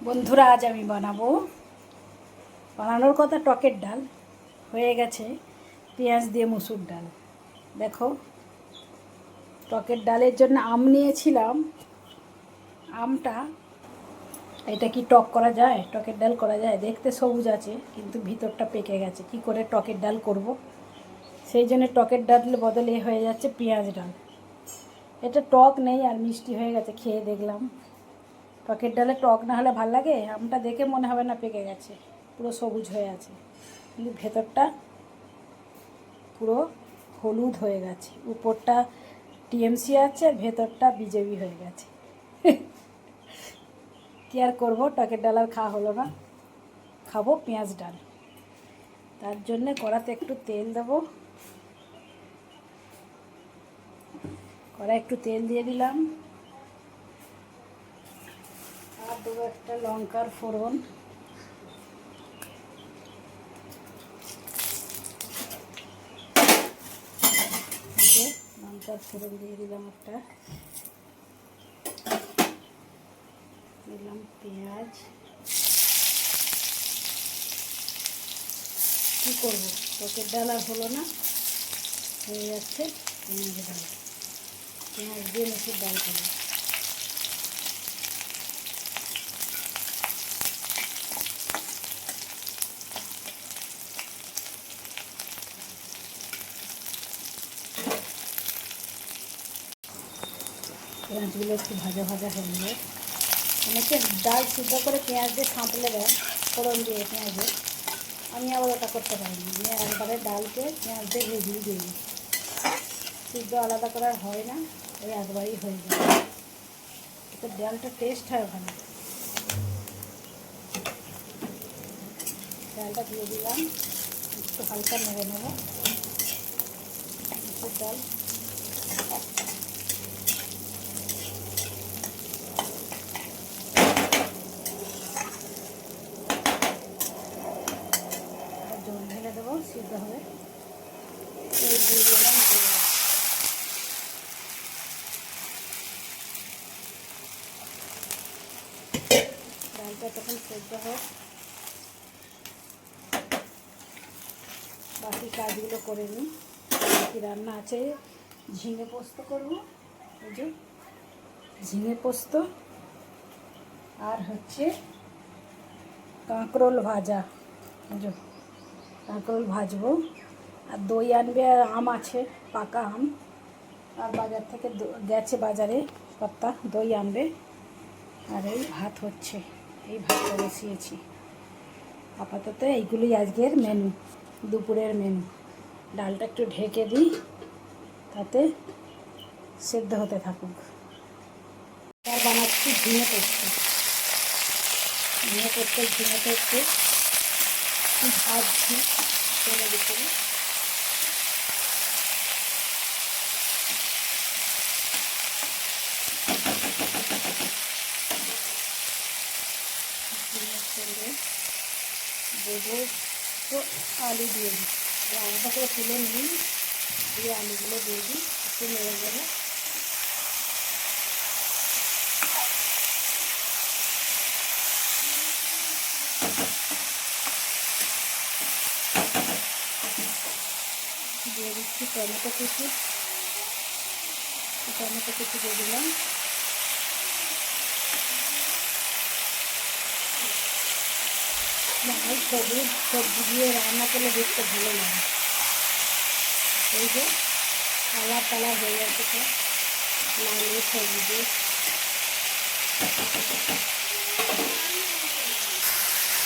বন্ধুরা, আজ আমি বানানোর কথা টকের ডাল, হয়ে গেছে পেঁয়াজ দিয়ে মুসুর ডাল। দেখো, টকের ডালের জন্য আম নিয়েছিলাম। আমটা, এটা কি টক করা যায়, টকের ডাল করা যায়? দেখতে সবুজ আছে কিন্তু ভিতরটা পেকে গেছে। কি করে টকের ডাল করব, সেই জন্য টকের ডালের বদলে হয়ে যাচ্ছে পেঁয়াজ ডাল। এটা টক নেই আর মিষ্টি হয়ে গেছে, খেয়ে দেখলাম। টকের ডালে টক না হলে ভাল লাগে? আমটা দেখে মনে হবে না পেকে গেছে, পুরো সবুজ হয়ে আছে, কিন্তু ভেতরটা পুরো হলুদ হয়ে গেছে। উপরটা টিএমসি আছে, ভেতরটা বিজেপি হয়ে গেছে। কী আর করবো, টকের ডাল আর খাওয়া হলো না, খাবো পেঁয়াজ ডাল। তার জন্যে কড়াতে একটু তেল দেবো। কড়াই একটু তেল দিয়ে দিলাম, আর দেবো একটা লঙ্কার ফোড়ন। লঙ্কার ফোড়ন দিয়ে দিলাম একটা, দিলাম পেঁয়াজ। কী করবো, টকের ডাল আর হলো না, হয়ে যাচ্ছে পেঁয়াজ ডাল। পেঁয়াজ দিয়ে মুসুর ডাল করবো। পেঁয়াজগুলো একটু ভাজা ভাজা হয়ে যায়। অনেকে ডাল সিদ্ধ করে পেঁয়াজ দিয়ে সাঁতলে দেয়, ফোড়ন দিয়ে পেঁয়াজে। আমি আবার ওটা করতে পারি না, আমি একবারে ডালকে পেঁয়াজ দিয়ে ভেজিয়ে দিই। সিদ্ধ আলাদা করার হয় না, ওই একবারই হয়ে যায়। এতে ডালটা টেস্ট হয় ভালো। ডালটা দিয়ে দিলাম, একটু হালকা নেড়ে নেবো। মুসুর ডাল জল ঢেলে দেবো, সিদ্ধ হবে। দিয়ে দিলাম ডালটা তখন সেদ্ধ হোক, বাকি কাজগুলো করে নিই। বাকি রান্না আছে, ঝিঙে পোস্ত করবো, এই যে ঝিঙে পোস্ত, আর হচ্ছে কাঁকরোল ভাজা। এই যে কাঁকরোল ভাজবো, আর দই আনবে, আর আম আছে, পাকা আম। আর বাজার থেকে গেছে বাজারে কর্তা, দই আনবে। আর এই ভাত হচ্ছে, এই ভাতটা বসিয়েছি। আপাতত এইগুলোই আজকের মেনু, দুপুরের মেনু। ডালটা একটু ঢেকে দিই, তাতে সেদ্ধ হতে থাকুক। আর বানাচ্ছি ঝিঙে পোস্ত। ঝিঙে ঝিঙেটা একটু ভাজছি তেলের ভিতরে। দেবো তো আলু দিয়ে দিই, আলুটা করে তুলে নিই, দিয়ে আলুগুলো দিয়ে দিই, একটু নেড়ে নেড়ে। দিয়ে দিচ্ছি টমেটো কুচি, দিয়ে দিলাম। সবুজ সবজি দিয়ে রান্না করলে দেখতে ভালো লাগে। এই যে কালার হয়ে যাচ্ছে, তো লাল সবজি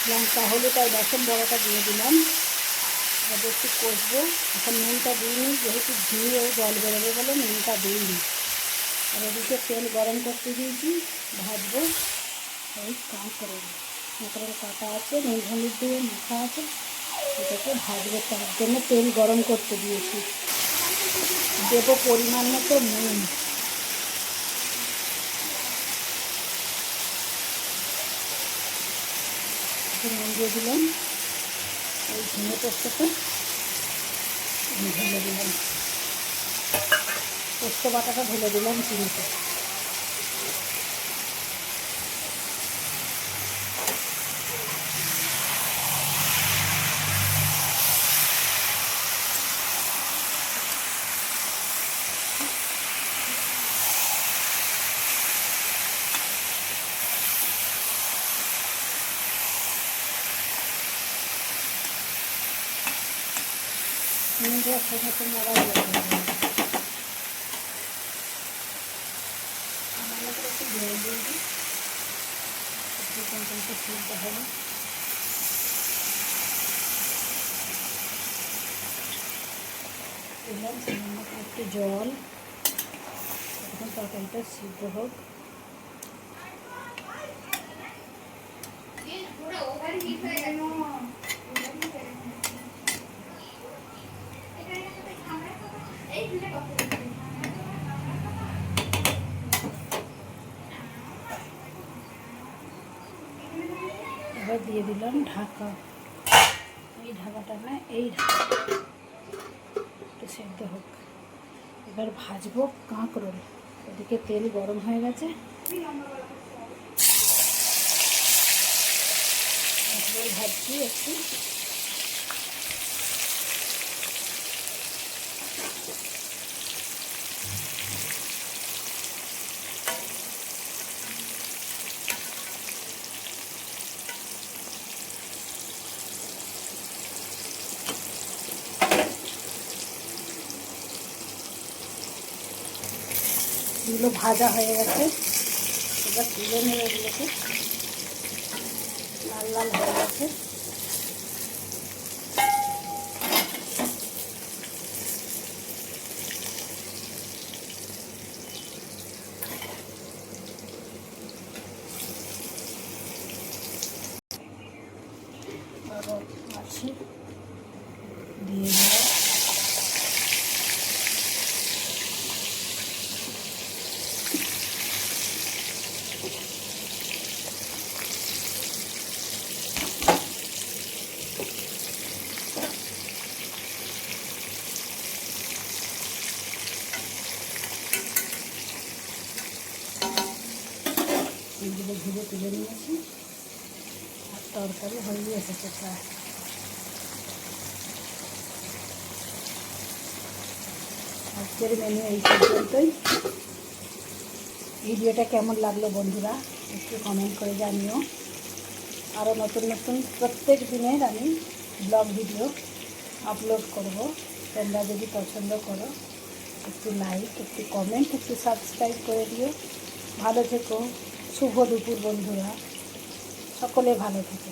লঙ্কা হলুদ আর বেসন বড়াটা দিয়ে দিলাম। এবার একটু কষবো। এখন নুনটা দিইনি, যেহেতু ঝিঙে জল বেরোবে বলে নুনটা দিইনি। আর এদিকে তেল গরম করতে দিয়েছি, ভাজবো। এই কাঁকরোল কাটা আছে, নুন হলুদ দিয়ে মাখা আছে, এটাকে ভাজবো। তার জন্য তেল গরম করতে দিয়েছি। দেবো পরিমাণ মতো নুন। নুন দিয়ে দিলাম। এই ঝিঙে পোস্তটা ঢেলে দিলাম, পোস্ত বাটাটা ঢেলে দিলাম চিনিতে। মিনিট সঙ্গে সঙ্গে আবার আমার একটু জল দিয়ে দিই, একটু সিদ্ধ হবে। দিলাম সামান্য একটু জল, এখন তরকারিটা সিদ্ধ হোক। এবার দিয়ে দিলাম ঢাকা, এই ঢাকাটা না, এই ঢাকা একটু সেদ্ধ হোক। এবার ভাজবো কাঁকরোল। ওদিকে তেল গরম হয়ে গেছে, কাঁকরোল ভাজছি একটু। এগুলো ভাজা হয়ে গেছে, এবার তুলে নেবে এগুলোকে, লাল লাল হয়ে গেছে। আছে দিয়ে দেবো। এগুলো ভেজে তুলে নিয়েছি, আর তরকারি হয়ে এসেছে প্রায়। আজকের মেনু এই পর্যন্তই। ভিডিওটা কেমন লাগলো বন্ধুরা একটু কমেন্ট করে জানিও। আরও নতুন নতুন প্রত্যেক দিনের আমি ব্লগ ভিডিও আপলোড করব। তোমরা যদি পছন্দ করো একটু লাইক, একটু কমেন্ট, একটু সাবস্ক্রাইব করে দিও। ভালো থেকো, শুভ দুপুর বন্ধুরা, সকলে ভালো থেকো।